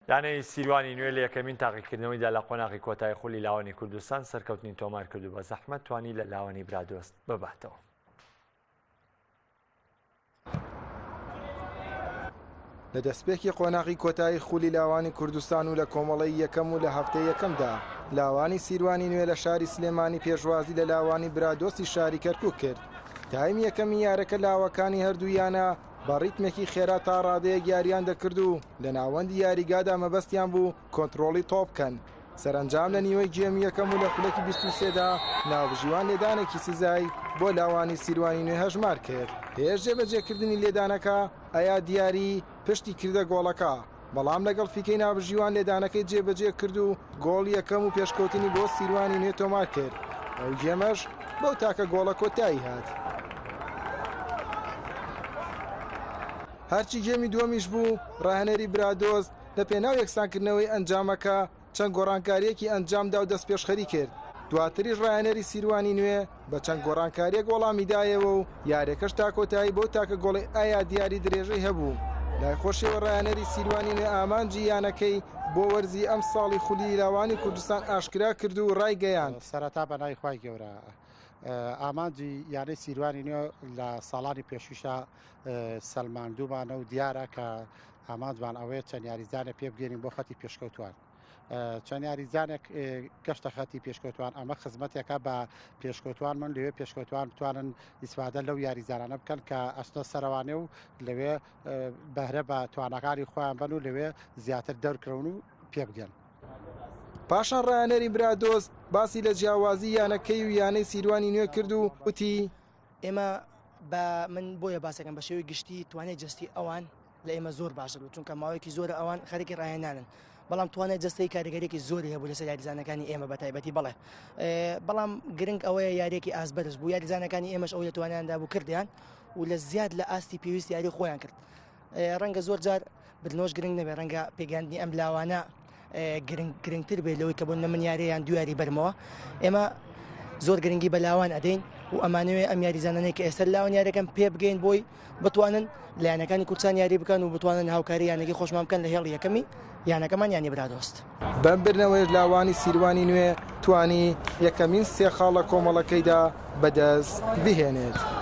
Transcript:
یانەی سیروانی نوێ لە یەکەمین تاقیکردنەوەیدا لە قۆناغی کۆتایی خولی لاوانی کوردستان سەرکەوتنی تۆمار کردو بە زەحمەت توانی لە لاوانی برادۆست بباتەوە. لە دەستپێکی قۆناغی کۆتایی خولی لاوانی کوردستان و لە کۆمەڵی یەکەم و لە هەفتەی یەکەمدا لاوانی سیروانی نوێ لە شاری سلێمانی پێشوازی لە لاوانی برادۆستی شاری کەرکووک کرد. تایم یەکەمی یارەکە لاوەکانی هەردوویانە بە ڕیتمێکی خێرا تا ڕادەیەک یاریان دەکرد و لە ناوەندی یاریگادا مەبەستیان بوو کۆنتڕۆڵی تۆپ بکەن. سەرنجام لە نیوەی گێمی یەکەم و لە خولەکی 23دا ناوبژیوان لێدانێکی سزای بۆ لاوانی سیروانی نوێ هەژمار کرد. پێش جێبەجێکردنی لێدانەکە ئایا دیاری پشتی کردە گۆڵەکە، بەڵام لەگەڵ فیکەی ناوبژیوان لێدانەکەی جێبەجێ کرد و گۆڵ یەکەم و پێشکەوتنی بۆ سیروانی نوێ تۆمار کرد. ئەو گێمەش بەو تاکە گۆڵە کۆتایی هات. هەرچی گێمی دووەمیش بوو ڕاهێنەری برادۆست لە پێناو یەکسانکردنەوەی ئەنجامەکە چەند گۆڕانکاریەکی ئەنجامدا و دەست پێشخەری کرد. دواتریش ڕاهێنەری سیروانی نوێ بە چەند گۆڕانکاریەک وەڵامی دایەوە و یاریەکەش تا کۆتایی بۆ تاکە گۆڵی ئایا دیاری درێژەی هەبوو. لای خۆشیەوە ڕاهێنەری سیروانی نوێ ئامانجی یانەکەی بۆ وەرزی ئەم ساڵی خولی لاوانی کوردستان ئاشکرا کرد و ڕایگەیاند. سەرەتا بەنای خوای گەورە ئامانجی یانەی سیروانی نوێ لە ساڵانی پێشوشە سەلماندوومانە و دیارە کە ئامانجمان ئەوەیە چەند یاریزانە پێ بگەێنین بۆ خەتی پێشکەوتوان. چەند یاریزانێک گەشتە خەتی پێشکەوتوان ئەمە خزمەتێکە بە پێشکەوتوان من لەوێ پێشکەوتوان بتوانن ئیسفادە لەو یاریزانانە بکەن کە ئەستە سەروانێ و لەوێ بەهرە بە توانەکانی خۆیان بن و لەوێ زیاتر دەرکەون و پێ بگەن. پاشان ڕاهێنەری برادۆست باسی لە جیاوازی یانەکەی و یانەی سیروانی نوێ کرد و وتی ئێمە بە من بۆیە باسەکەم بە شێوەی گشتی توانێت جستی ئەوان لە ئێمە زۆر باشە بوو چونکە ماوەیەکی زۆرە ئەوان خەرێکی ڕاهێنانن بەڵام توانێت جستەی کاریگەرێکی زۆری هەبوو لەسەر یاریزانەکانی ئێمە بە تایبەتی بڵێ بەڵام گرنگ ئەوەیە یاریێکی ئاسبەرز بوو یاریزانەکانی ئێمەش ئەو دەتوانیاندا بوو کردیان و لە زیاد لە ئاستی پێویست یاری خۆیان کرد. ڕەنگە زۆر جار بدنۆش گرنگ نەبێ ڕەنگە پێگەاندنی ئەم لاوانە گرنگتر بێت لەوەی کە بۆ نە من یاریان دویاری بەرمەوە ئێمە زۆر گرنگی بە لاوان ئەدەین و ئەمانوێ ئەم یاریزانانەی کە ئێستا لاوان یاریەکەم پێ بگەین بۆی بتوانن لایەنەکانی کورسان یاری بکەن و بتوانن هاوکاری یانەکەی خۆشمان بکەن لە هێڵی یەکەمی یانەکەمان یانی برادۆست. بەمبرنەوەی لاوانی سیروانی نوێ توانی یەکەمین سێ خاڵە کۆمەڵەکەیدا بەدەست بهێنێت.